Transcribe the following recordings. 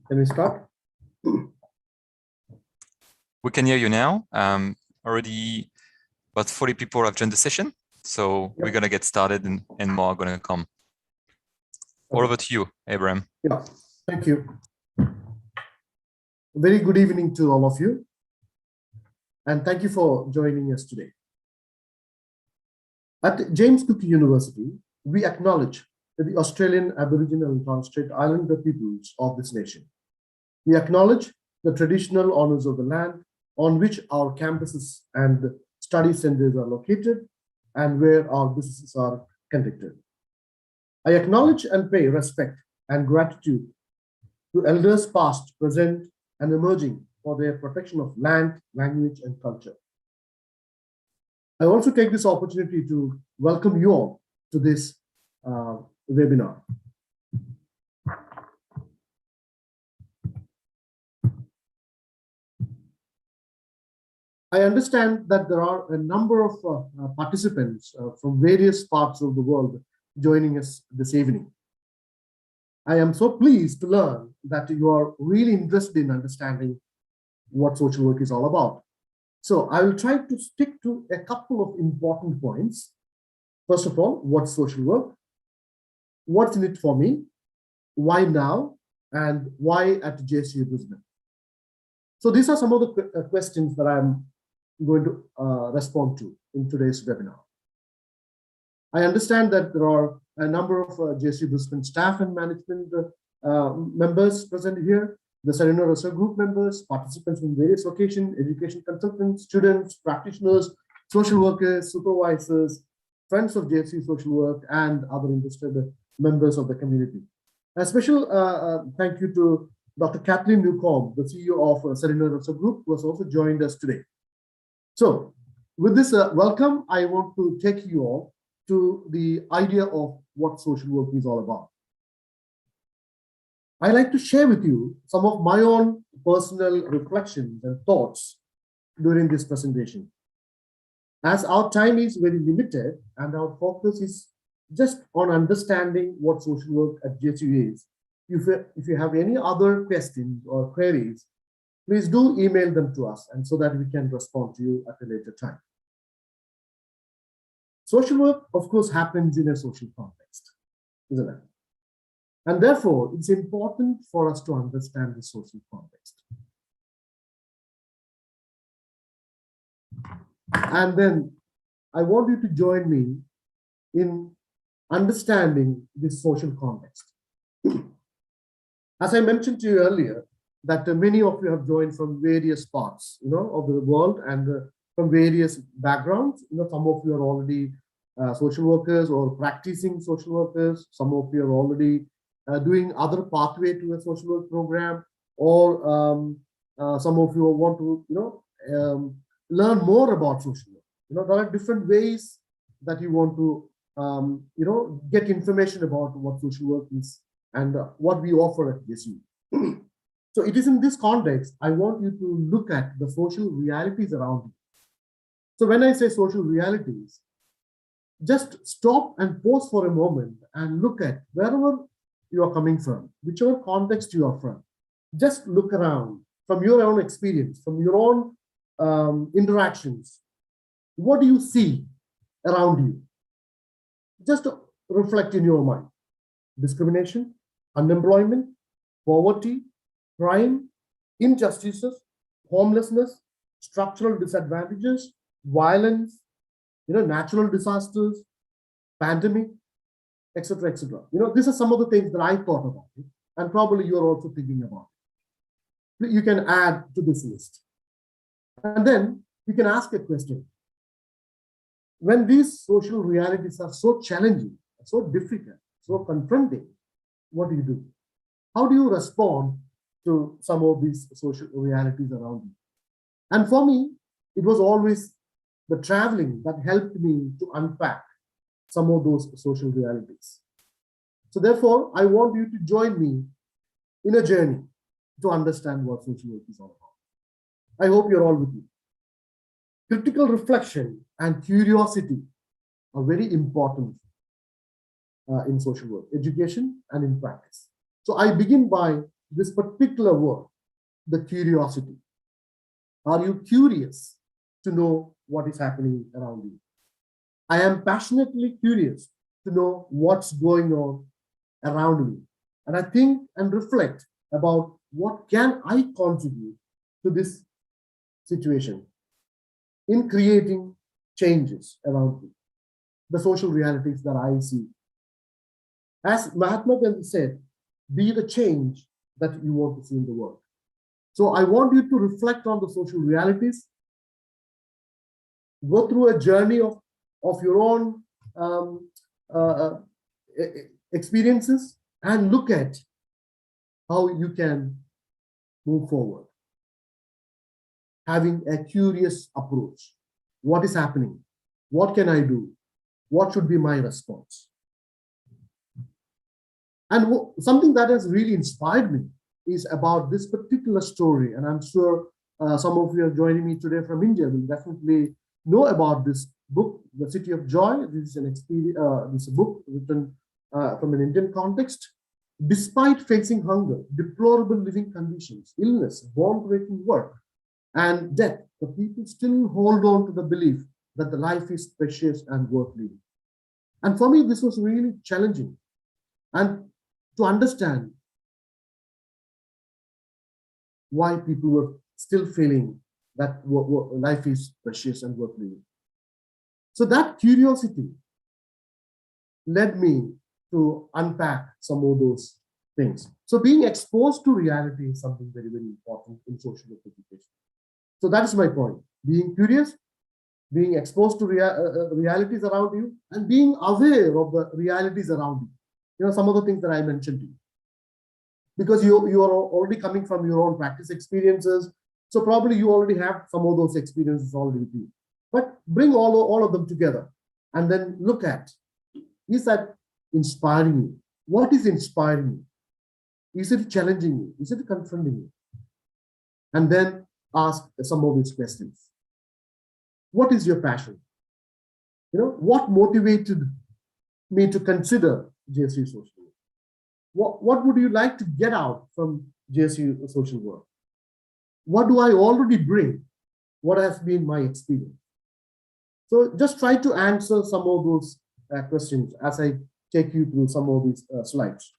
Can we start? We can hear you now. Already about 40 people have joined the session. So we're going to get started and more are going to come. All over to you, Abraham. Yeah, thank you. Very good evening to all of you. And thank you for joining us today. At James Cook University, we acknowledge the Australian Aboriginal and Torres Strait Islander peoples of this nation. We acknowledge the traditional owners of the land on which our campuses and study centers are located and where our businesses are conducted. I acknowledge and pay respect and gratitude to elders past, present, and emerging for their protection of land, language, and culture. I also take this opportunity to welcome you all to this webinar. I understand that there are a number of participants from various parts of the world joining us this evening. I am so pleased to learn that you are really interested in understanding what social work is all about. So I will try to stick to a couple of important points. First of all, what's social work? What's in it for me? Why now? And why at JCU Brisbane? So these are some of the questions that I'm going to respond to in today's webinar. I understand that there are a number of JCU Brisbane staff and management members present here, the Serena Research Group members, participants from various locations, education consultants, students, practitioners, social workers, supervisors, friends of JCU Social Work, and other interested members of the community. A special thank you to Dr. Kathleen Newcomb, the CEO of Serena Research Group, who has also joined us today. So with this welcome, I want to take you all to the idea of what social work is all about. I like to share with you some of my own personal reflections and thoughts during this presentation. As our time is very limited and our focus is just on understanding what social work at JCU is, if you have any other questions or queries, please do email them to us and so that we can respond to you at a later time. Social work, of course, happens in a social context, isn't it? And therefore, it's important for us to understand the social context. And then I want you to join me in understanding this social context. As I mentioned to you earlier, that many of you have joined from various parts, of the world and from various backgrounds. Some of you are already social workers or practicing social workers. Some of you are already doing other pathway to a social work program, or some of you want to, learn more about social work. There are different ways that you want to, get information about what social work is and what we offer at JCU. So it is in this context, I want you to look at the social realities around you. So when I say social realities, just stop and pause for a moment and look at wherever you are coming from, whichever context you are from. Just look around from your own experience, from your own interactions. What do you see around you? Just reflect in your mind. Discrimination, unemployment, poverty, crime, injustices, homelessness, structural disadvantages, violence, natural disasters, pandemic, etc., etc. These are some of the things that I thought about, and probably you're also thinking about. You can add to this list. And then you can ask a question. When these social realities are so challenging, so difficult, so confronting, what do? How do you respond to some of these social realities around you? And for me, it was always the traveling that helped me to unpack some of those social realities. So therefore, I want you to join me in a journey to understand what social work is all about. I hope you're all with me. Critical reflection and curiosity are very important in social work, education, and in practice. So I begin by this particular word, the curiosity. Are you curious to know what is happening around you? I am passionately curious to know what's going on around me. And I think and reflect about what can I contribute to this situation in creating changes around me, the social realities that I see. As Mahatma Gandhi said, be the change that you want to see in the world. So I want you to reflect on the social realities, go through a journey of your own experiences, and look at how you can move forward. Having a curious approach. What is happening? What can I do? What should be my response? And something that has really inspired me is about this particular story. And I'm sure some of you are joining me today from India will definitely know about this book, The City of Joy. This is this is a book written from an Indian context. Despite facing hunger, deplorable living conditions, illness, bone-breaking work, and death, the people still hold on to the belief that the life is precious and worth living. And for me, this was really challenging. And to understand why people were still feeling that life is precious and worth living. So that curiosity led me to unpack some of those things. So being exposed to reality is something very, very important in social work education. So that is my point. Being curious, being exposed to realities around you, and being aware of the realities around you. You know, some of the things that I mentioned to you. Because you are already coming from your own practice experiences. So probably you already have some of those experiences already with you. But bring all of them together and then look at, is that inspiring you? What is inspiring you? Is it challenging you? Is it confronting you? And then ask some of these questions. What is your passion? You know, what motivated me to consider JCU Social Work? What would you like to get out from JCU Social Work? What do I already bring? What has been my experience? So just try to answer some of those questions as I take you through some of these slides.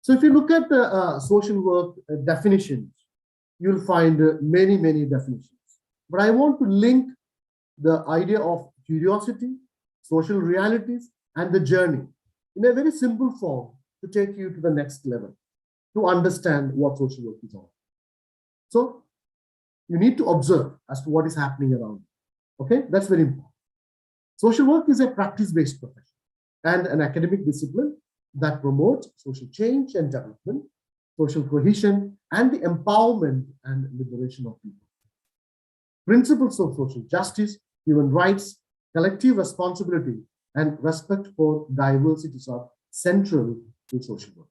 So if you look at the social work definitions, you'll find many, many definitions. But I want to link the idea of curiosity, social realities, and the journey in a very simple form to take you to the next level, to understand what social work is all. So you need to observe as to what is happening around you. Okay, that's very important. Social work is a practice-based profession and an academic discipline that promotes social change and development, social cohesion, and the empowerment and liberation of people. Principles of social justice, human rights, collective responsibility, and respect for diversities are central to social work.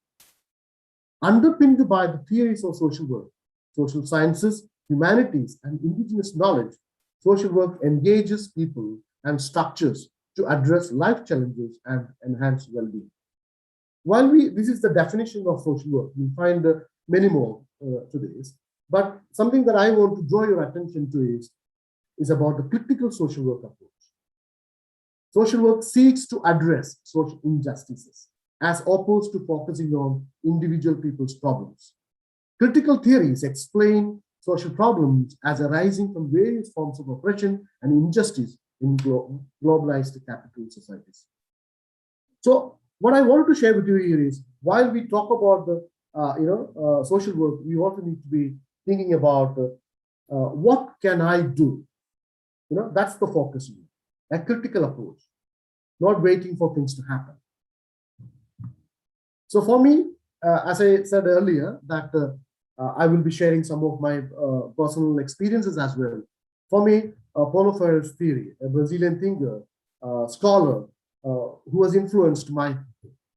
Underpinned by the theories of social work, social sciences, humanities, and indigenous knowledge, social work engages people and structures to address life challenges and enhance well-being. While this is the definition of social work, you'll find many more to this, but something that I want to draw your attention to is about the critical social work approach. Social work seeks to address social injustices as opposed to focusing on individual people's problems. Critical theories explain social problems as arising from various forms of oppression and injustice in globalized capital societies. So what I wanted to share with you here is, while we talk about the social work, we also need to be thinking about what can I do? You know, that's the focus here. A critical approach, not waiting for things to happen. So for me, as I said earlier, that I will be sharing some of my personal experiences as well. For me, Paulo Freire's theory, a Brazilian thinker, scholar, who has influenced my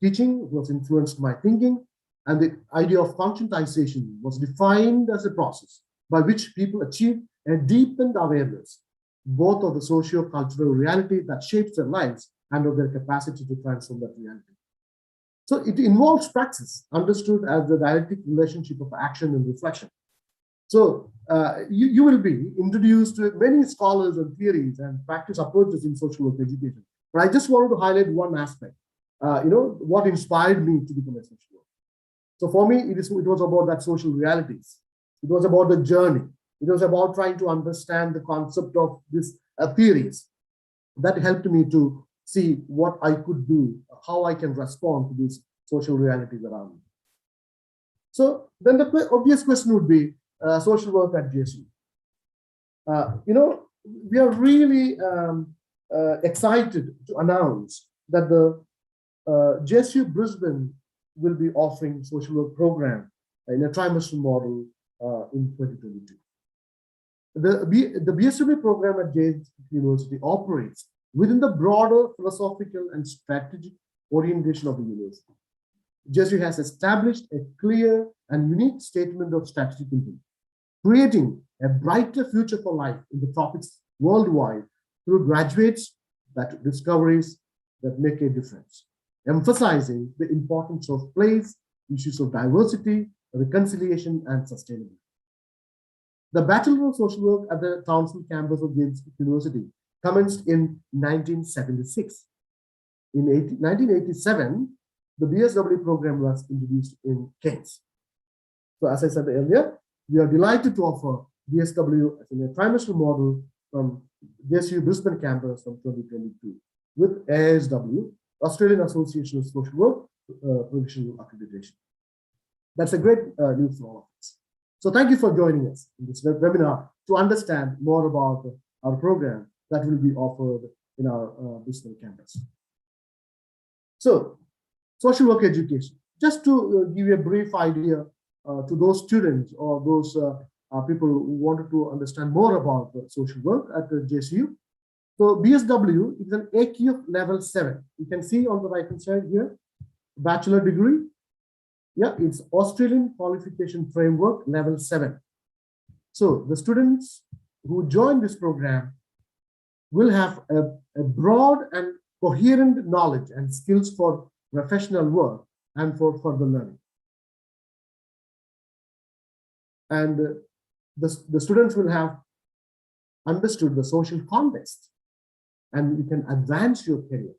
teaching, who has influenced my thinking, and the idea of functionalisation was defined as a process by which people achieve a deepened awareness both of the socio-cultural reality that shapes their lives and of their capacity to transform that reality. So it involves praxis, understood as the dialectic relationship of action and reflection. So you will be introduced to many scholars and theories and practice approaches in social work education. But I just wanted to highlight one aspect, what inspired me to become a social worker. So for me, it was about that social realities. It was about the journey. It was about trying to understand the concept of these theories that helped me to see what I could do, how I can respond to these social realities around me. So then the obvious question would be social work at JCU. We are really excited to announce that the JCU Brisbane will be offering social work program in a trimestral model in 2022. The BSW program at JCU University operates within the broader philosophical and strategic orientation of the university. JCU has established a clear and unique statement of strategic intent, creating a brighter future for life in the tropics worldwide through graduates that discoveries that make a difference, emphasizing the importance of place, issues of diversity, reconciliation, and sustainability. The Bachelor of Social Work at the Townsville campus of JCU University commenced in 1976. In 1987, the BSW program was introduced in Kent. So as I said earlier, we are delighted to offer BSW as a trimestral model from JCU Brisbane campus from 2022 with ASW, Australian Association of Social Work, provisional accreditation. That's a great news for all of us. So thank you for joining us in this webinar to understand more about our program that will be offered in our Brisbane campus. So, social work education. Just to give you a brief idea to those students or those people who wanted to understand more about social work at the JCU. So, BSW is an AQ level 7. You can see on the right-hand side here, bachelor degree. Yeah, it's Australian Qualification Framework level 7. So, the students who join this program will have a broad and coherent knowledge and skills for professional work and for further learning. And the students will have understood the social context and you can advance your career.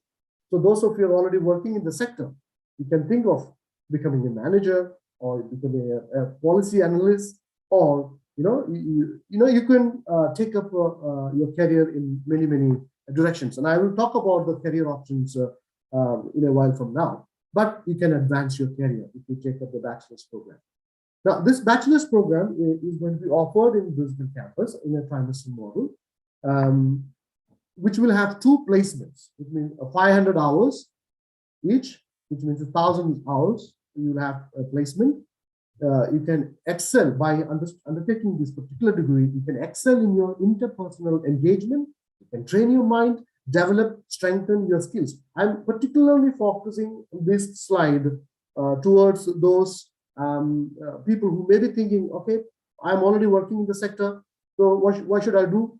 So those of you are already working in the sector, you can think of becoming a manager or becoming a policy analyst, or you can take up your career in many directions. And I will talk about the career options in a while from now. But you can advance your career if you take up the bachelor's program. Now, this bachelor's program is going to be offered in Brisbane campus in a trimestral model, which will have 2 placements. It means 500 hours each, which means 1,000 hours. You will have a placement. You can excel by undertaking this particular degree. You can excel in your interpersonal engagement. You can train your mind, develop, strengthen your skills. I'm particularly focusing this slide towards those people who may be thinking, okay, I'm already working in the sector, so what should I do?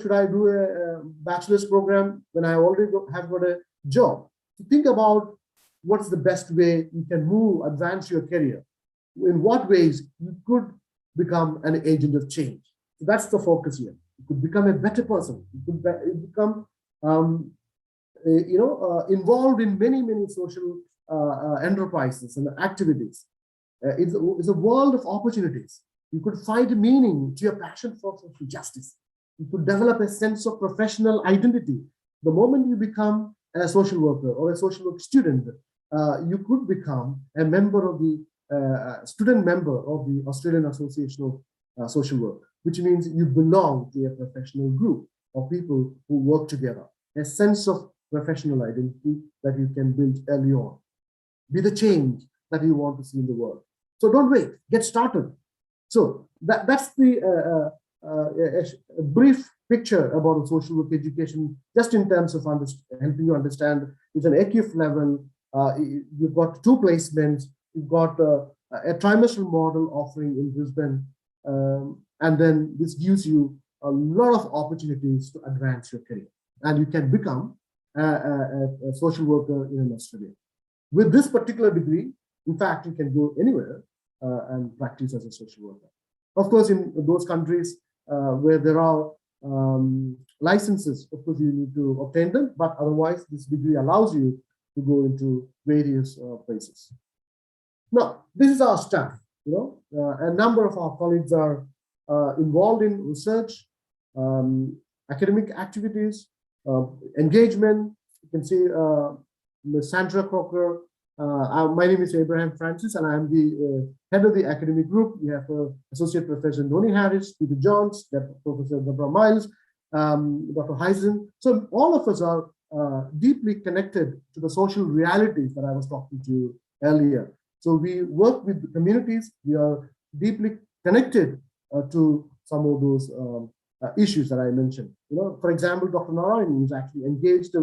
Should I do a bachelor's program when I already have got a job? To think about what's the best way you can move, advance your career. In what ways you could become an agent of change. So that's the focus here. You could become a better person. You could become, involved in many social enterprises and activities. It's a world of opportunities. You could find meaning to your passion for social justice. You could develop a sense of professional identity. The moment you become a social worker or a social work student, you could become a member of the student member of the Australian Association of Social Work, which means you belong to a professional group of people who work together. A sense of professional identity that you can build early on. Be the change that you want to see in the world. So don't wait, get started. So that's the a brief picture about social work education, just in terms of helping you understand. It's an AQF level. You've got 2 placements. You've got a trimestral model offering in Brisbane, and then this gives you a lot of opportunities to advance your career, and you can become a social worker in Australia. With this particular degree, in fact, you can go anywhere and practice as a social worker. Of course, in those countries where there are licenses, of course, you need to obtain them, but otherwise, this degree allows you to go into various places. Now, this is our staff. A number of our colleagues are involved in research, academic activities, engagement. You can see Ms. Sandra Crocker. My name is Abraham Francis, and I'm the head of the academic group. We have Associate Professor Noni Harris, Peter Johns, Professor Deborah Miles, Dr. Heisen. So all of us are deeply connected to the social realities that I was talking to earlier. So we work with the communities. We are deeply connected to some of those issues that I mentioned. For example, Dr. Narayan is actually engaged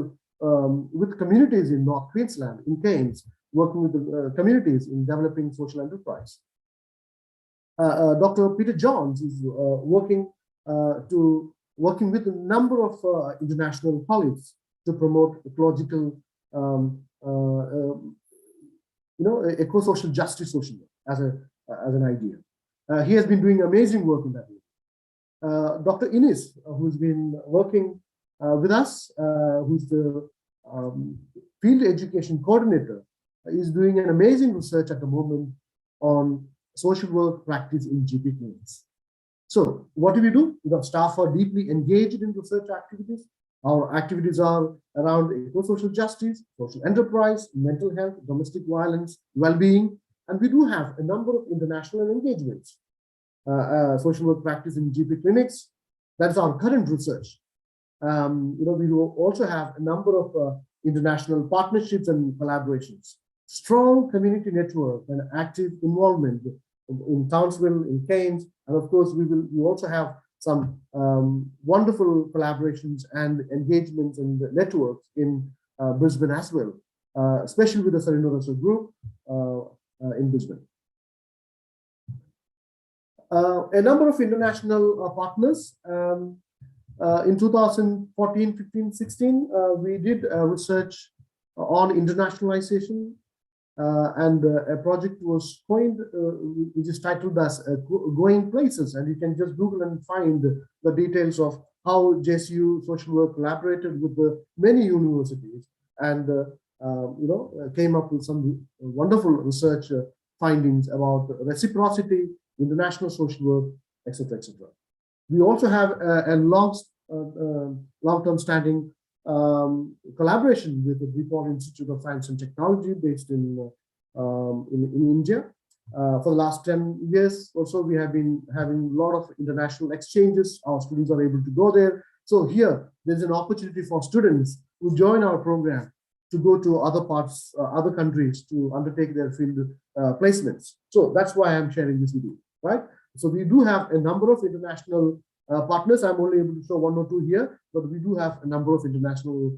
with communities in North Queensland, in Cairns, working with the communities in developing social enterprise. Dr. Peter Johns is working with a number of international colleagues to promote ecological, eco-social justice social work as an idea. He has been doing amazing work in that area. Dr. Ines, who's been working with us, who's the field education coordinator, is doing an amazing research at the moment on social work practice in GP clinics. So what do? Staff are deeply engaged in research activities. Our activities are around eco-social justice, social enterprise, mental health, domestic violence, well-being, and we do have a number of international engagements. Social work practice in GP clinics, that's our current research. We will also have a number of international partnerships and collaborations. Strong community network and active involvement in Townsville, in Cairns, and of course we also have some wonderful collaborations and engagements and networks in Brisbane as well, especially with the Serena Russell Group in Brisbane. A number of international partners. In 2014, 15, 16, we did research on internationalization, and a project was coined, which is titled as Going Places, and you can just Google and find the details of how JCU Social Work collaborated with the many universities and came up with some wonderful research findings about reciprocity, international social work, etc., etc. We also have a long-term standing collaboration with the DuPont Institute of Science and Technology based in India. For the last 10 years or so, we have been having a lot of international exchanges. Our students are able to go there. So here, there's an opportunity for students who join our program to go to other parts, other countries to undertake their field placements. So that's why I'm sharing this with you, right? So we do have a number of international partners. I'm only able to show one or two here, but we do have a number of international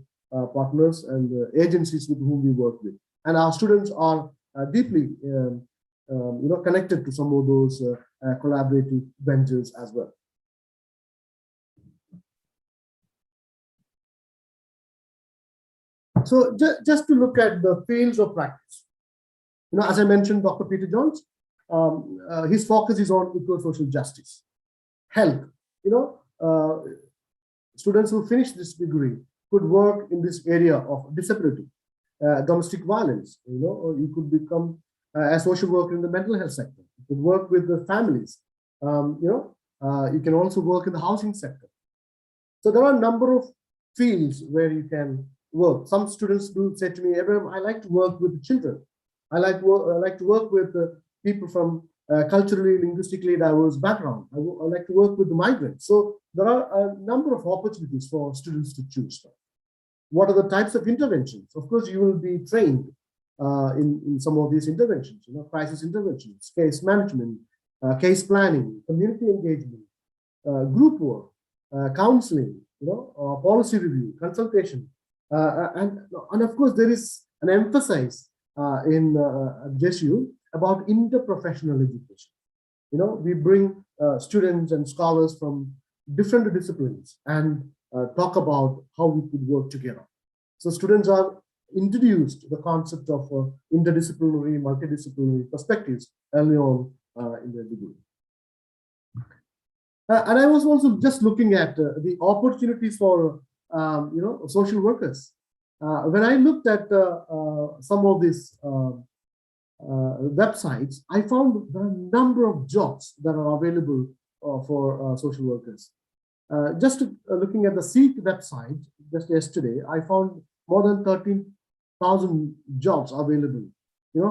partners and agencies with whom we work with. And our students are deeply connected to some of those collaborative ventures as well. So just to look at the fields of practice, as I mentioned, Dr. Peter Johns, his focus is on eco-social justice, health. Students who finish this degree could work in this area of disability, domestic violence. Or you could become a social worker in the mental health sector. You could work with the families. You can also work in the housing sector. So there are a number of fields where you can work. Some students do say to me, Abraham, I like to work with the children. I like to work with people from culturally, linguistically diverse background. I like to work with the migrants. So there are a number of opportunities for students to choose from. What are the types of interventions? Of course, you will be trained in some of these interventions, crisis interventions, case management, case planning, community engagement, group work, counseling, policy review, consultation. And of course, there is an emphasis in JCU about interprofessional education. We bring students and scholars from different disciplines and talk about how we could work together. So students are introduced the concept of interdisciplinary, multidisciplinary perspectives early on in their degree. And I was also just looking at the opportunities for social workers. When I looked at some of these websites, I found there are a number of jobs that are available for social workers. Just looking at the Seek website just yesterday, I found more than 13,000 jobs available.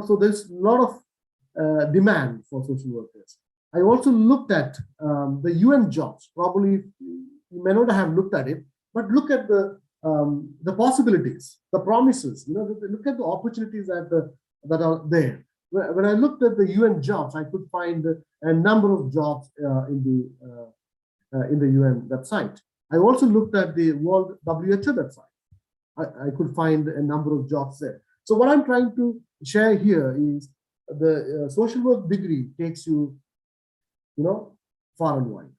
So there's a lot of demand for social workers. I also looked at the UN jobs. Probably you may not have looked at it, but look at the possibilities, the promises. Look at the opportunities that are there. When I looked at the UN jobs, I could find a number of jobs in the UN website. I also looked at the World WHO website. I could find a number of jobs there. So what I'm trying to share here is the social work degree takes you, far and wide.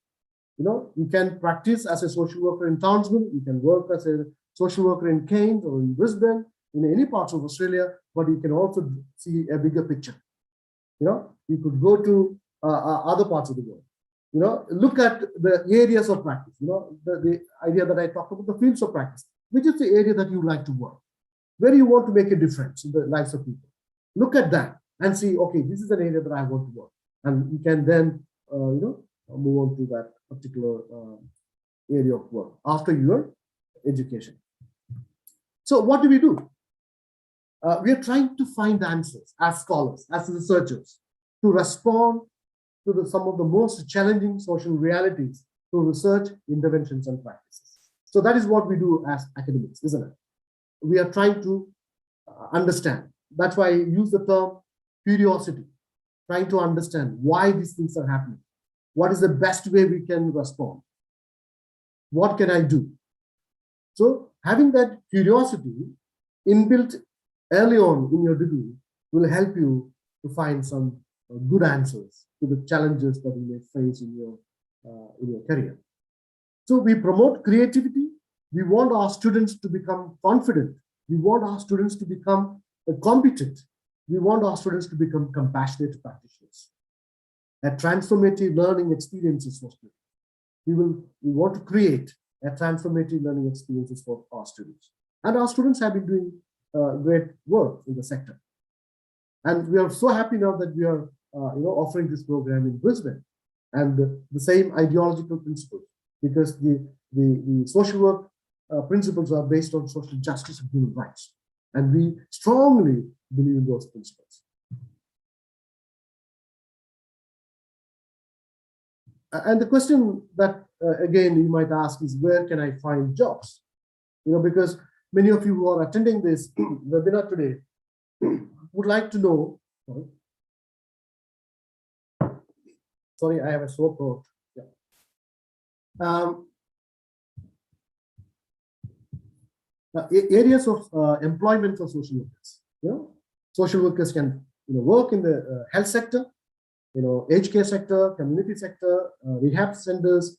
You can practice as a social worker in Townsville. You can work as a social worker in Cairns or in Brisbane, in any parts of Australia, but you can also see a bigger picture. You could go to other parts of the world. Look at the areas of practice. The idea that I talked about, the fields of practice, which is the area that you like to work, where you want to make a difference in the lives of people. Look at that and see, okay, this is an area that I want to work, and you can then, move on to that particular area of work after your education. So what do? We are trying to find answers as scholars, as researchers, to respond to some of the most challenging social realities through research, interventions, and practices. So that is what we do as academics, isn't it? We are trying to understand. That's why I use the term curiosity, trying to understand why these things are happening. What is the best way we can respond? What can I do? So having that curiosity inbuilt early on in your degree will help you to find some good answers to the challenges that you may face in your career. So we promote creativity. We want our students to become confident. We want our students to become competent. We want our students to become compassionate practitioners. A transformative learning experiences for students. We want to create a transformative learning experiences for our students. And our students have been doing great work in the sector. And we are so happy now that we are offering this program in Brisbane, and the same ideological principles, because the social work principles are based on social justice and human rights. And we strongly believe in those principles. And the question that, again, you might ask is, where can I find jobs? Because many of you who are attending this webinar today would like to know, sorry, I have a sore throat. Yeah. Areas of employment for social workers. Social workers can work in the health sector, aged care sector, community sector, rehab centers.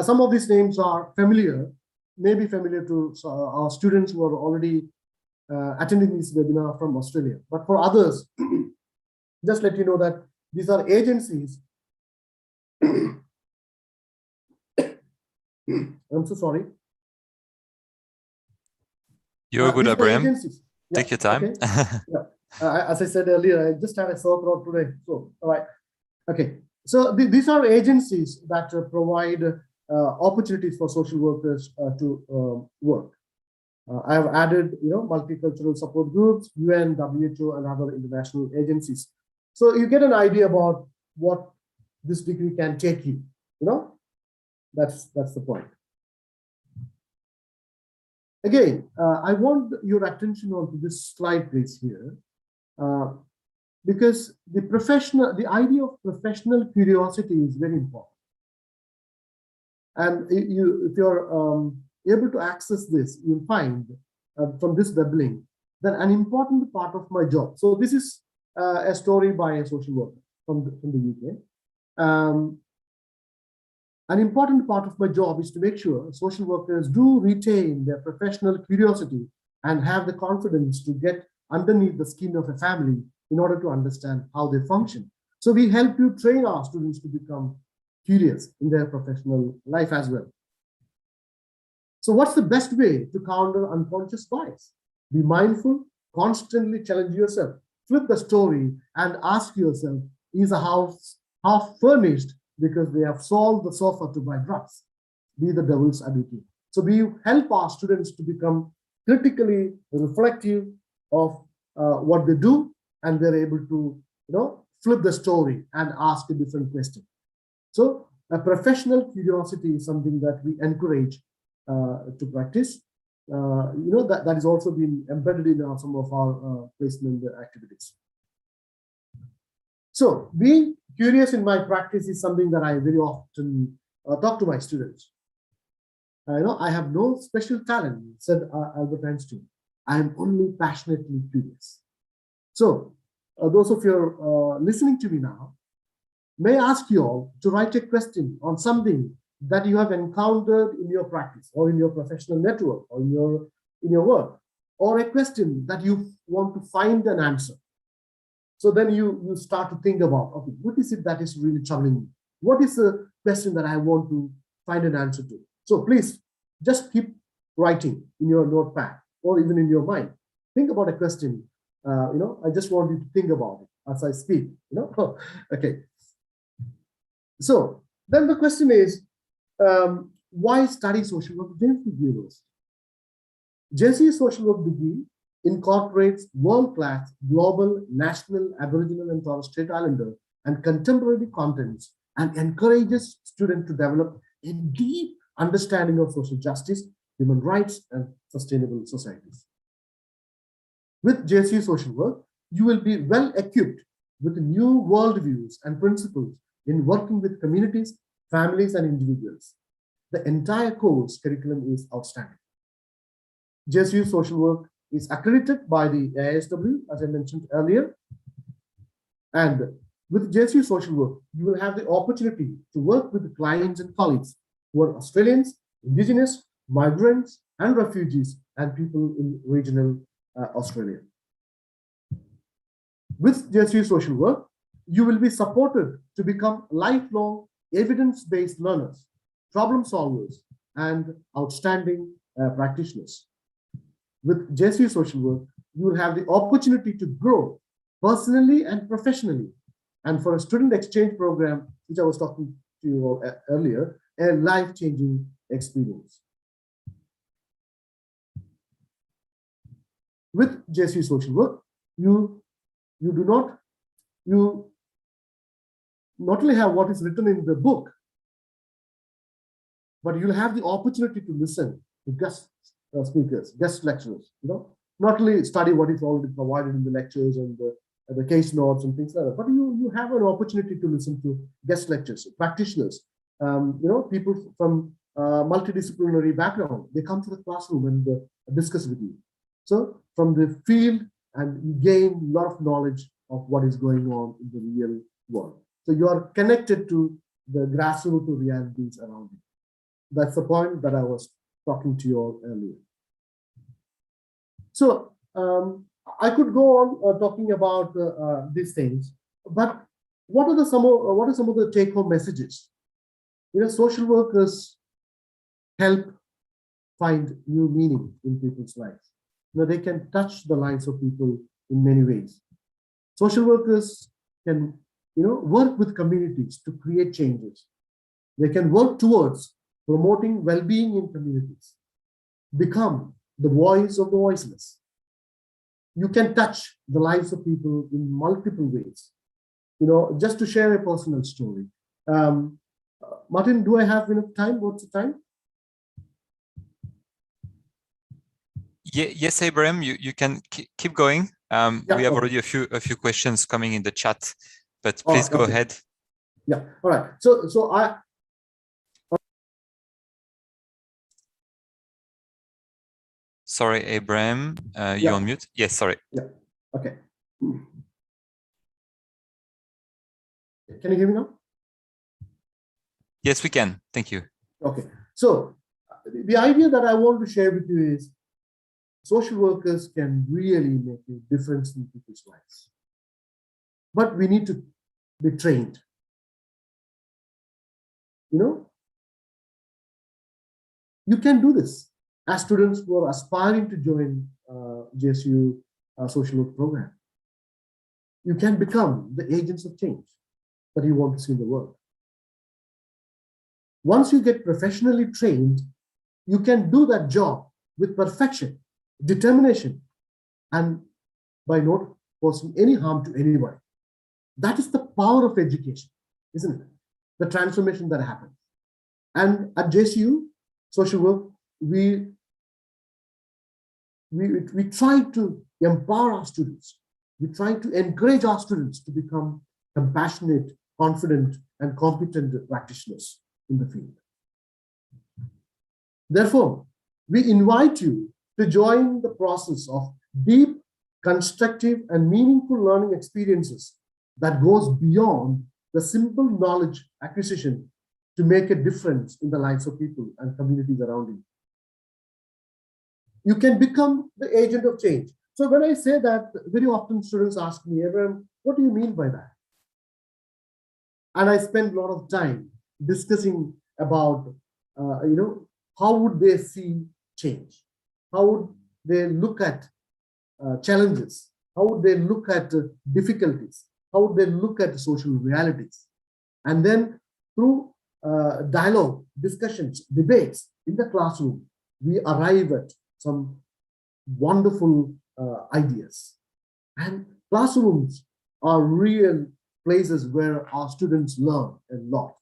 Some of these names are familiar, maybe familiar to our students who are already attending this webinar from Australia. But for others, just let you know that these are agencies. I'm so sorry. You're good, Abraham. Yeah, take your time. Okay. Yeah. As I said earlier, I just had a sore throat today. So, all right. Okay. So these are agencies that provide opportunities for social workers to work. I have added, multicultural support groups, UN, WHO, and other international agencies. So you get an idea about what this degree can take you. That's the point. Again, I want your attention on this slide, please, here, because the idea of professional curiosity is very important. And if you're able to access this, you'll find from this web link that an important part of my job. So this is a story by a social worker from the UK. An important part of my job is to make sure social workers do retain their professional curiosity and have the confidence to get underneath the skin of a family in order to understand how they function. So we help you train our students to become curious in their professional life as well. So what's the best way to counter unconscious bias? Be mindful, constantly challenge yourself, flip the story and ask yourself, is a house half furnished because they have sold the sofa to buy drugs? Be the devil's advocate. So we help our students to become critically reflective of what they do, and they're able to, flip the story and ask a different question. So a professional curiosity is something that we encourage to practice. That is also been embedded in some of our placement activities. So being curious in my practice is something that I very often talk to my students. I have no special talent, said Albert Einstein. I am only passionately curious. So those of you listening to me now, may I ask you all to write a question on something that you have encountered in your practice or in your professional network or in your work, or a question that you want to find an answer. So then you start to think about, okay, what is it that is really troubling me? What is the question that I want to find an answer to? So please just keep writing in your notepad or even in your mind. Think about a question. I just want you to think about it as I speak. Okay. So then the question is, why study social work JCU University? JCU Social Work degree incorporates world-class global, national, Aboriginal and Torres Strait Islander and contemporary contents and encourages students to develop a deep understanding of social justice, human rights, and sustainable societies. With JCU Social Work, you will be well equipped with new worldviews and principles in working with communities, families, and individuals. The entire course curriculum is outstanding. JCU Social Work is accredited by the AISW, as I mentioned earlier. And with JCU Social Work, you will have the opportunity to work with clients and colleagues who are Australians, Indigenous, migrants, and refugees, and people in regional Australia. With JCU Social Work, you will be supported to become lifelong evidence-based learners, problem solvers, and outstanding practitioners. With JCU Social Work, you will have the opportunity to grow personally and professionally. And for a student exchange program, which I was talking to you earlier, a life-changing experience. With JCU Social Work, you not only have what is written in the book, but you'll have the opportunity to listen to guest speakers, guest lecturers, not only study what is already provided in the lectures and the case notes and things like that, but you have an opportunity to listen to guest lectures, practitioners, people from multidisciplinary background. They come to the classroom and discuss with you. So from the field, and you gain a lot of knowledge of what is going on in the real world. So you are connected to the grassroots realities around you. That's the point that I was talking to you all earlier. So I could go on talking about these things, but what are some of the take-home messages? Social workers help find new meaning in people's lives. They can touch the lives of people in many ways. Social workers can, work with communities to create changes. They can work towards promoting well-being in communities, become the voice of the voiceless. You can touch the lives of people in multiple ways. Just to share a personal story. Martin, do I have enough time? What's the time? Yes, Abraham, you can keep going. We have already a few questions coming in the chat, but please go ahead. Yeah. All right. So I. Sorry, Abraham, you're on mute. Yes, sorry. Yeah. Okay. Can you hear me now? Yes, we can. Thank you. Okay. So the idea that I want to share with you is social workers can really make a difference in people's lives. But we need to be trained. You know, you can do this as students who are aspiring to join JCU Social Work program. You can become the agents of change that you want to see in the world. Once you get professionally trained, you can do that job with perfection, determination, and by not causing any harm to anybody. That is the power of education, isn't it? The transformation that happens. And at JCU Social Work, we try to empower our students. We try to encourage our students to become compassionate, confident, and competent practitioners in the field. Therefore, we invite you to join the process of deep, constructive, and meaningful learning experiences that goes beyond the simple knowledge acquisition to make a difference in the lives of people and communities around you. You can become the agent of change. So when I say that, very often students ask me, "Everyone, what do you mean by that?" And I spend a lot of time discussing about, how would they see change? How would they look at challenges? How would they look at difficulties? How would they look at social realities? And then through dialogue, discussions, debates in the classroom, we arrive at some wonderful ideas. And classrooms are real places where our students learn a lot.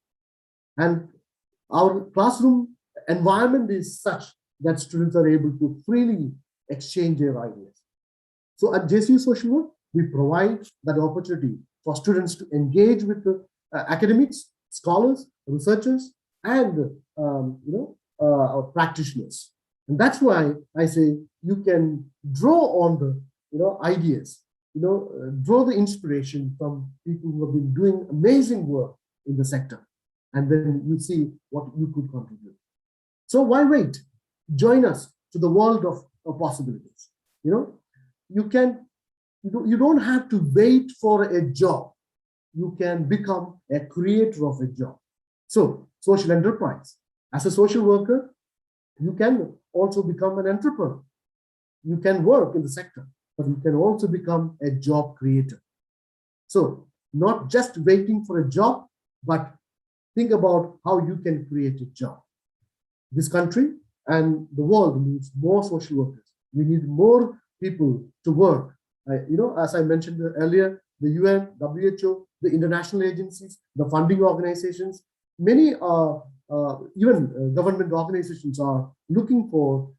And our classroom environment is such that students are able to freely exchange their ideas. So at JCU Social Work, we provide that opportunity for students to engage with the academics, scholars, researchers, and practitioners. And that's why I say you can draw on the ideas, draw the inspiration from people who have been doing amazing work in the sector, and then you see what you could contribute. So why wait? Join us to the world of possibilities. You don't have to wait for a job. You can become a creator of a job. So social enterprise. As a social worker, you can also become an entrepreneur. You can work in the sector, but you can also become a job creator. So not just waiting for a job, but think about how you can create a job. This country and the world needs more social workers. We need more people to work. As I mentioned earlier, the UN, WHO, the international agencies, the funding organizations, many even government organizations are looking for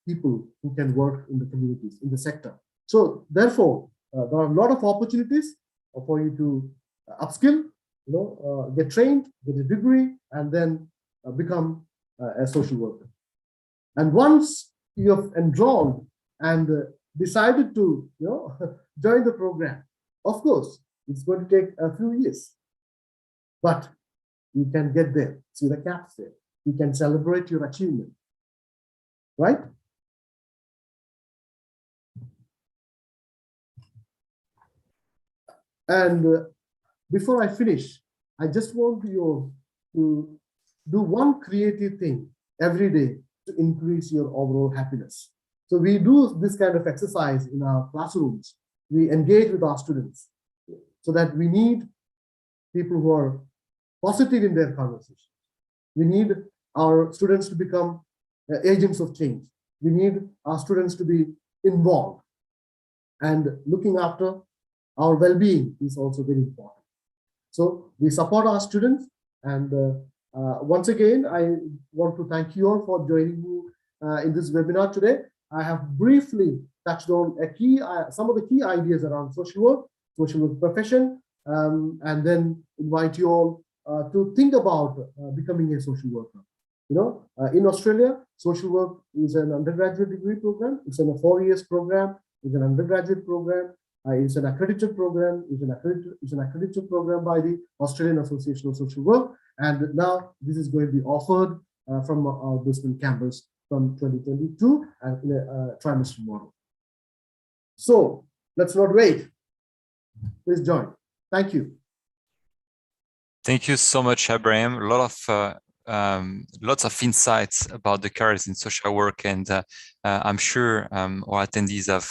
people who can work in the communities, in the sector. So therefore, there are a lot of opportunities for you to upskill, get trained, get a degree, and then become a social worker. And once you have enrolled and decided to join the program, of course, it's going to take a few years, but you can get there. See the caps there. You can celebrate your achievement, right? And before I finish, I just want you to do one creative thing every day to increase your overall happiness. So we do this kind of exercise in our classrooms. We engage with our students so that we need people who are positive in their conversation. We need our students to become agents of change. We need our students to be involved, and looking after our well-being is also very important. So we support our students, and once again, I want to thank you all for joining me in this webinar today. I have briefly touched on some of the key ideas around social work profession, and then invite you all to think about becoming a social worker. In Australia, social work is an undergraduate degree program. It's a 4 years program. It's an undergraduate program. It's an accredited program. It's an accredited program by the Australian Association of Social Work. And now this is going to be offered from our Brisbane campus from 2022 and in a trimester model. So let's not wait. Please join. Thank you. Thank you so much, Abraham. A lot of lots of insights about the careers in social work, and I'm sure our attendees have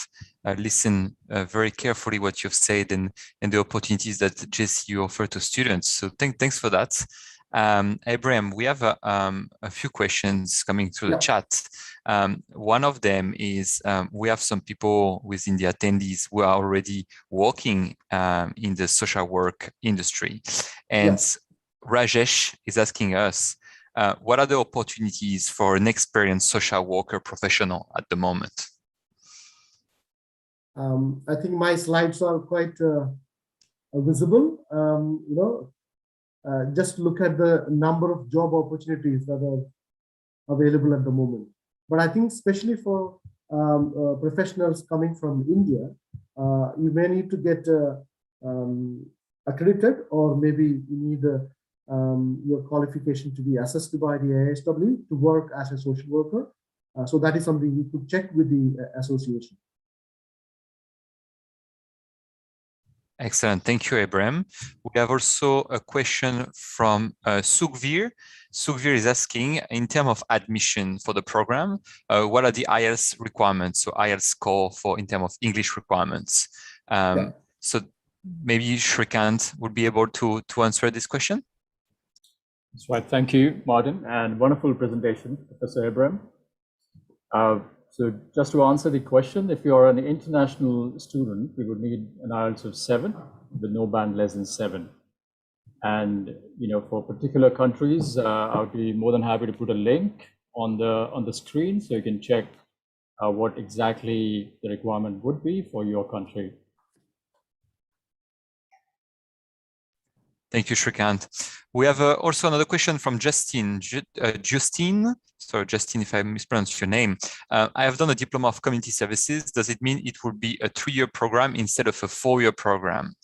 listened very carefully what you've said and the opportunities that JCU offer to students. So thanks for that. Abraham, we have a few questions coming through the chat. One of them is we have some people within the attendees who are already working in the social work industry. And Rajesh is asking us, what are the opportunities for an experienced social worker professional at the moment? I think my slides are quite visible. Just look at the number of job opportunities that are available at the moment. But I think especially for professionals coming from India, you may need to get accredited, or maybe you need your qualification to be assessed by the ASW to work as a social worker. So that is something you could check with the association. Excellent. Thank you, Abraham. We have also a question from Sukhvir. Sukhvir is asking, in terms of admission for the program, what are the IELTS requirements? So IELTS score for in terms of English requirements. So maybe Shrikant would be able to answer this question. That's right. Thank you, Martin, and wonderful presentation, Professor Abraham. So just to answer the question, if you are an international student, we would need an IELTS of 7, with no band less than 7. And for particular countries, I would be more than happy to put a link on the screen so you can check what exactly the requirement would be for your country. Thank you, Shrikant. We have also another question from Justine. Justine, sorry, Justine, if I mispronounced your name. I have done a diploma of community services. Does it mean it will be a 3-year program instead of a 4-year program?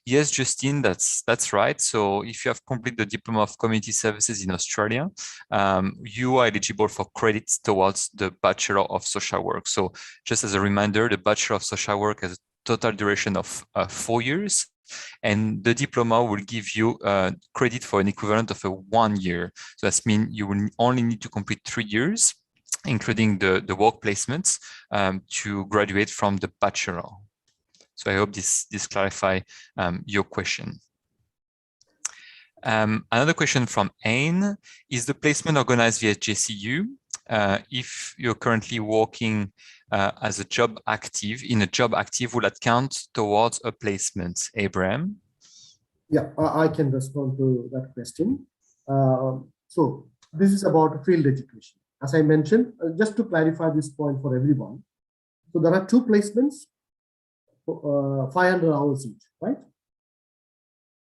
Yes, Justine, that's right. So if you have completed the diploma of community services in Australia, you are eligible for credits towards the Bachelor of Social Work. So just as a reminder, the Bachelor of Social Work has a total duration of 4 years. And the diploma will give you credit for an equivalent of 1 year. So that means you will only need to complete 3 years, including the work placements, to graduate from the bachelor. So I hope this clarifies your question. Another question from Aine, is the placement organized via JCU? If you're currently working as a job active, will that count towards a placement, Abraham? Yeah, I can respond to that question. So this is about field education. As I mentioned, just to clarify this point for everyone. So there are 2 placements, 500 hours each, right?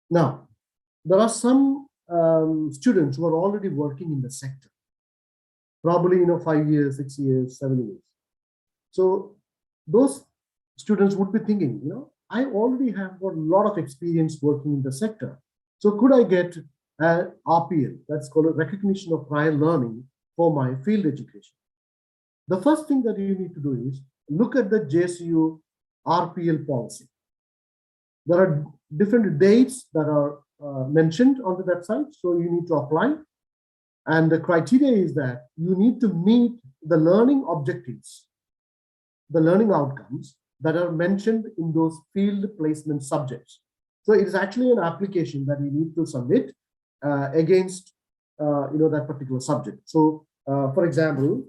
Now, there are some students who are already working in the sector, probably 5 years, 6 years, 7 years. So those students would be thinking, I already have got a lot of experience working in the sector. So could I get an RPL, that's called a recognition of prior learning, for my field education? The first thing that you need to do is look at the JCU RPL policy. There are different dates that are mentioned on the website, so you need to apply. And the criteria is that you need to meet the learning objectives, the learning outcomes that are mentioned in those field placement subjects. So it is actually an application that you need to submit against that particular subject. So for example,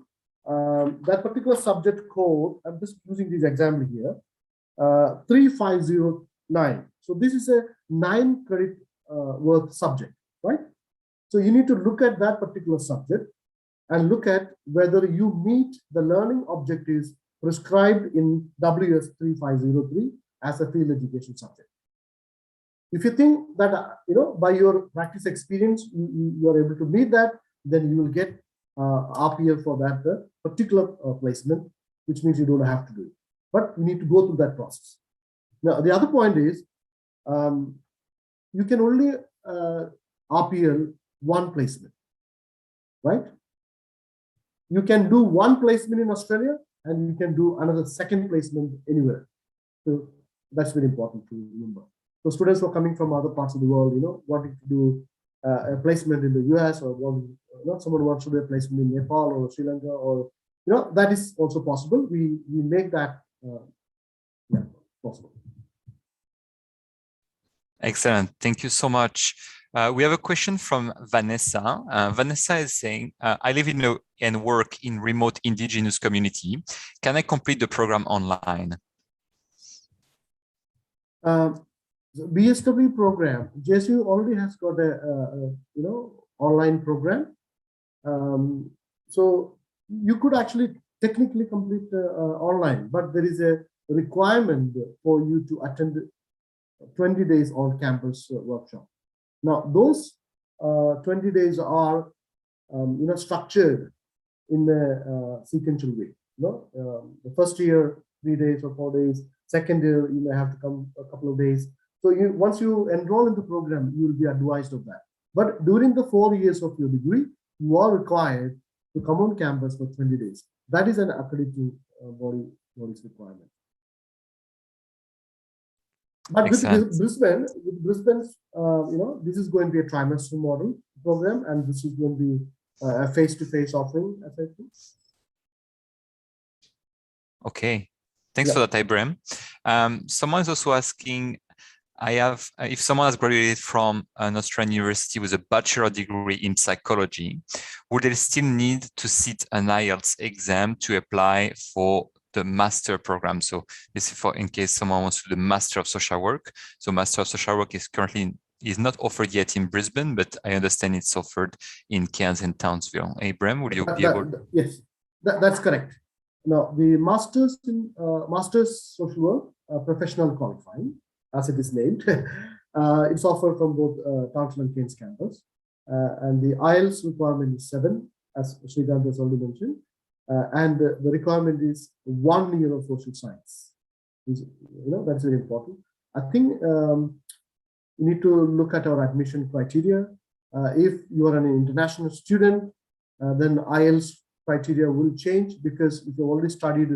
that particular subject code, I'm just using this example here, 3509. So this is a 9 credit worth subject, right? So you need to look at that particular subject and look at whether you meet the learning objectives prescribed in WS 3503 as a field education subject. If you think that, by your practice experience, you are able to meet that, then you will get RPL for that particular placement, which means you don't have to do it. But you need to go through that process. Now, the other point is, you can only RPL one placement, right? You can do one placement in Australia and you can do another second placement anywhere. So that's very important to remember. So students who are coming from other parts of the world, wanting to do a placement in the US, or someone wants to do a placement in Nepal or Sri Lanka, or that is also possible. We make that possible. Excellent. Thank you so much. We have a question from Vanessa. Vanessa is saying, I live and work in remote indigenous community. Can I complete the program online? The BSW program, JCU already has got a online program. So you could actually technically complete online, but there is a requirement for you to attend 20 days on campus workshop. Now those 20 days are structured in a sequential way. The first year 3 days or 4 days, second year you may have to come a couple of days. So once you enroll in the program, you will be advised of that. But during the 4 years of your degree, you are required to come on campus for 20 days. That is an accrediting body's requirement. But with Brisbane, this is going to be a trimester model program, and this is going to be a face-to-face offering, as I think. Okay, thanks for that, Ibrahim. Someone is also asking, if someone has graduated from an Australian university with a bachelor degree in psychology, would they still need to sit an IELTS exam to apply for the master program? So this is in case someone wants to do the Master of Social Work. So Master of Social Work is not offered yet in Brisbane, but I understand it's offered in Cairns and Townsville. Abraham, would you be able? Yes, that's correct. Now, the Masters in Masters Social Work, professional qualifying, as it is named, it's offered from both Townsville and Cairns campus. And the IELTS requirement is 7, as Srikanth has already mentioned. And the requirement is 1 year of social science. That's very important. I think you need to look at our admission criteria. If you are an international student, then IELTS criteria will change, because if you've already studied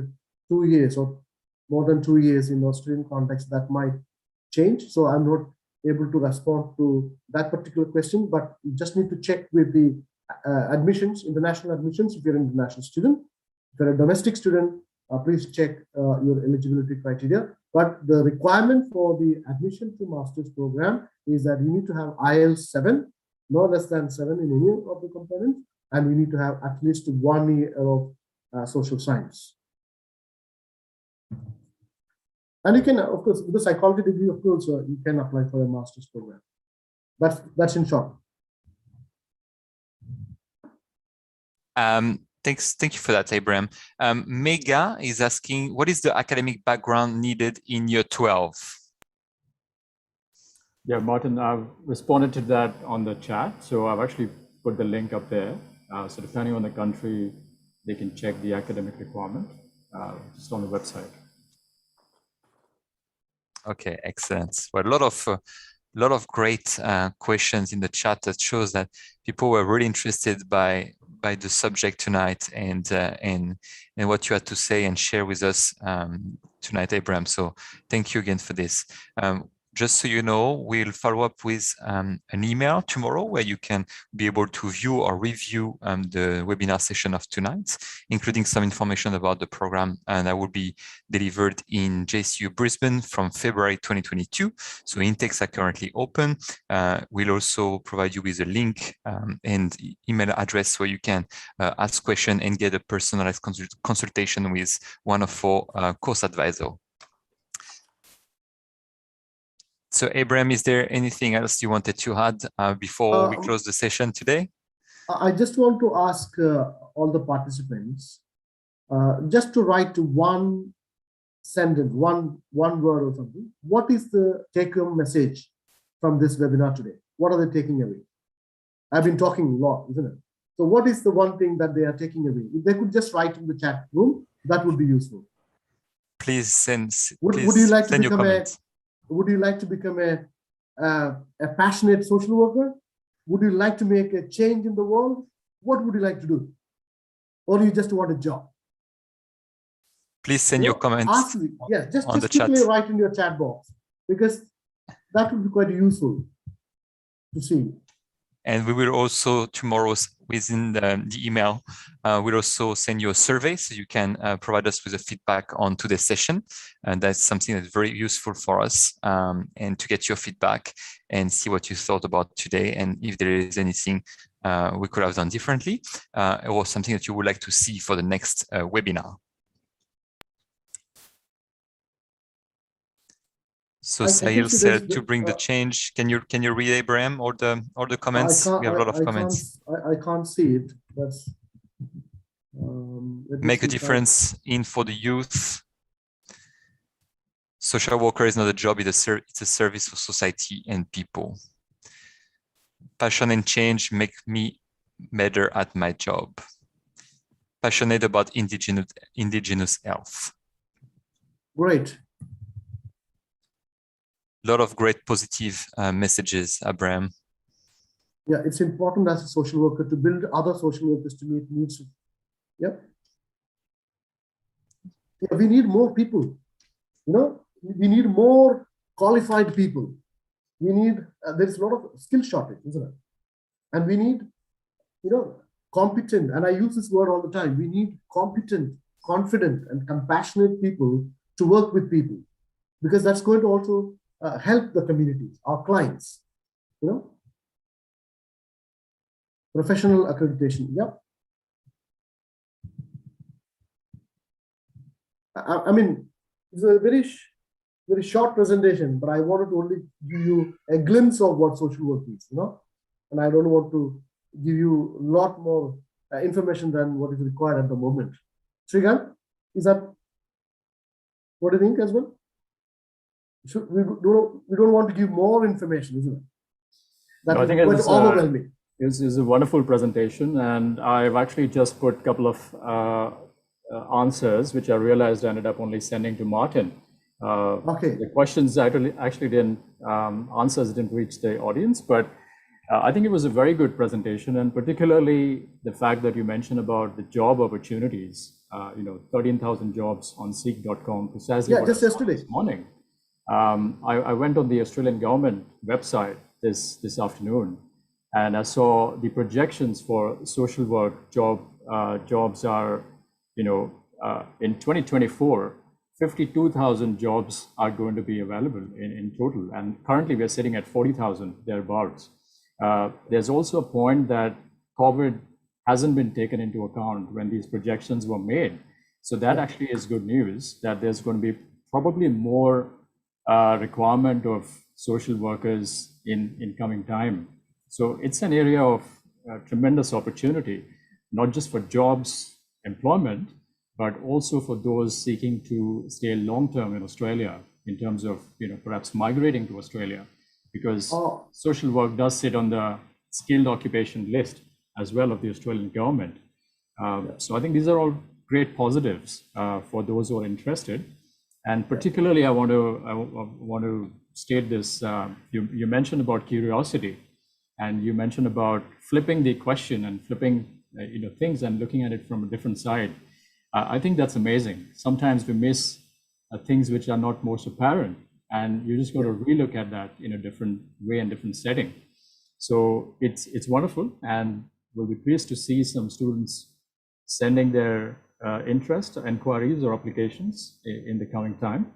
2 years or more than 2 years in Australian context, that might change. So I'm not able to respond to that particular question, but you just need to check with the admissions, international admissions, if you're an international student. If you're a domestic student, please check your eligibility criteria. But the requirement for the admission to master's program is that you need to have IELTS 7, no less than 7 in any of the components, and you need to have at least 1 year of social science. And you can, of course, with a psychology degree, of course, you can apply for a master's program. That's in short. Thank you for that, Abraham. Mega is asking, what is the academic background needed in year 12? Yeah, Martin, I've responded to that on the chat. So I've actually put the link up there. So depending on the country, they can check the academic requirement just on the website. Okay, excellent. Well, a lot of great questions in the chat that shows that people were really interested by the subject tonight and what you had to say and share with us tonight, Abraham. So thank you again for this. Just so you know, we'll follow up with an email tomorrow where you can be able to view or review the webinar session of tonight, including some information about the program, and that will be delivered in JCU Brisbane from February 2022. So intakes are currently open. We'll also provide you with a link and email address where you can ask questions and get a personalized consultation with one of our course advisors. So, Abraham, is there anything else you wanted to add before we close the session today? I just want to ask all the participants just to write one sentence, one word or something. What is the take-home message from this webinar today? What are they taking away? I've been talking a lot, isn't it? So what is the one thing that they are taking away? If they could just write in the chat room, that would be useful. Please send would you like to your become comments. Would you like to become a passionate social worker? Would you like to make a change in the world? What would you like to do? Or you just want a job? Please send your comments Ask me. Yes, just on the quickly chat. write in your chat box, because that would be quite useful to see. And we will also tomorrow, within the email, we'll also send you a survey so you can provide us with a feedback on today's session. And that's something that's very useful for us, and to get your feedback and see what you thought about today, and if there is anything we could have done differently, or something that you would like to see for the next webinar. So Sahil said to bring the change. Can you read, Abraham, or the comments? We have a lot of comments. I can't see it. That's make a difference in for the youth. Social worker is not a job; it's a service for society and people. Passion and change make me better at my job. Passionate about indigenous health. Great. A lot of great positive messages, Abraham. Yeah, it's important as a social worker to build other social workers to meet needs. Yep. Yeah, we need more people. We need more qualified people. We need, there's a lot of skill shortage, isn't it? And we need, competent, and I use this word all the time. We need competent, confident, and compassionate people to work with people, because that's going to also help the communities, our clients, Professional accreditation, yep. I mean, it's a very short presentation, but I wanted to only give you a glimpse of what social work is, and I don't want to give you a lot more information than what is required at the moment. Srikanth, is that what do you think as well? We don't want to give more information, isn't it? That I think it's overwhelming. It's a wonderful presentation, and I've actually just put a couple of answers, which I realized I ended up only sending to Martin. Okay. The questions actually didn't, answers didn't reach the audience, but I think it was a very good presentation, and particularly the fact that you mentioned about the job opportunities, 13,000 jobs on seek.com, precisely just yesterday. This morning. I went on the Australian government website this afternoon, and I saw the projections for social work jobs are, in 2024, 52,000 jobs are going to be available in total, and currently we're sitting at 40,000 thereabouts. There's also a point that COVID hasn't been taken into account when these projections were made. So that actually is good news, that there's going to be probably more requirement of social workers in coming time. So it's an area of tremendous opportunity, not just for jobs, employment, but also for those seeking to stay long-term in Australia, in terms of perhaps migrating to Australia, because social work does sit on the skilled occupation list as well of the Australian government. So I think these are all great positives for those who are interested. And particularly, I want to state this. You mentioned about curiosity, and you mentioned about flipping the question and flipping things and looking at it from a different side. I think that's amazing. Sometimes we miss things which are not most apparent, and you just got to relook at that in a different way and different setting. So it's wonderful, and we'll be pleased to see some students sending their interest, inquiries, or applications in the coming time.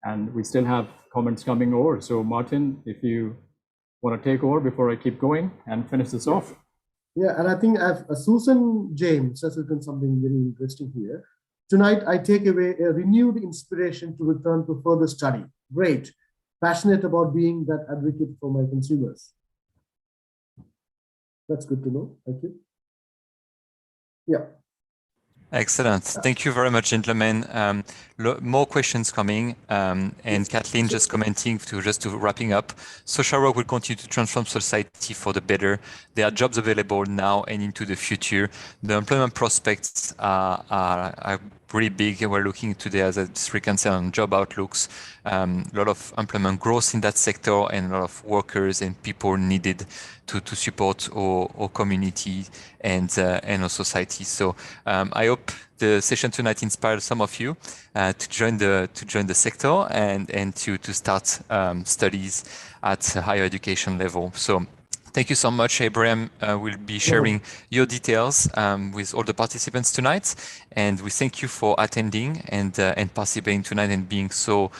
And we still have comments coming over. So Martin, if you want to take over before I keep going and finish this off. Yeah, and I think Susan James has written something very interesting here. Tonight, I take away a renewed inspiration to return to further study. Great. Passionate about being that advocate for my consumers. That's good to know. Thank you. Yeah. Excellent. Thank you very much, gentlemen. More questions coming. And Kathleen just commenting to wrapping up. Social work will continue to transform society for the better. There are jobs available now and into the future. The employment prospects are really big. We're looking today as a district council on job outlooks, a lot of employment growth in that sector, and a lot of workers and people needed to support our community and our society. So I hope the session tonight inspired some of you to join the sector and to start studies at a higher education level. So thank you so much, Abraham. We'll be sharing your details with all the participants tonight, and we thank you for attending and participating tonight and being so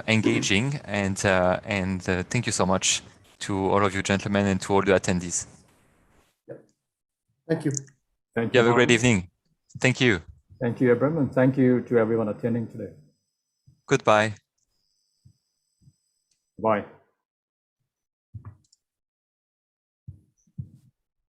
engaging. And thank you so much to all of you gentlemen and to all the attendees. Thank you. Thank You you. have a great Martin. evening. Thank you. Thank you, Abraham, and thank you to everyone attending today. Goodbye. Bye.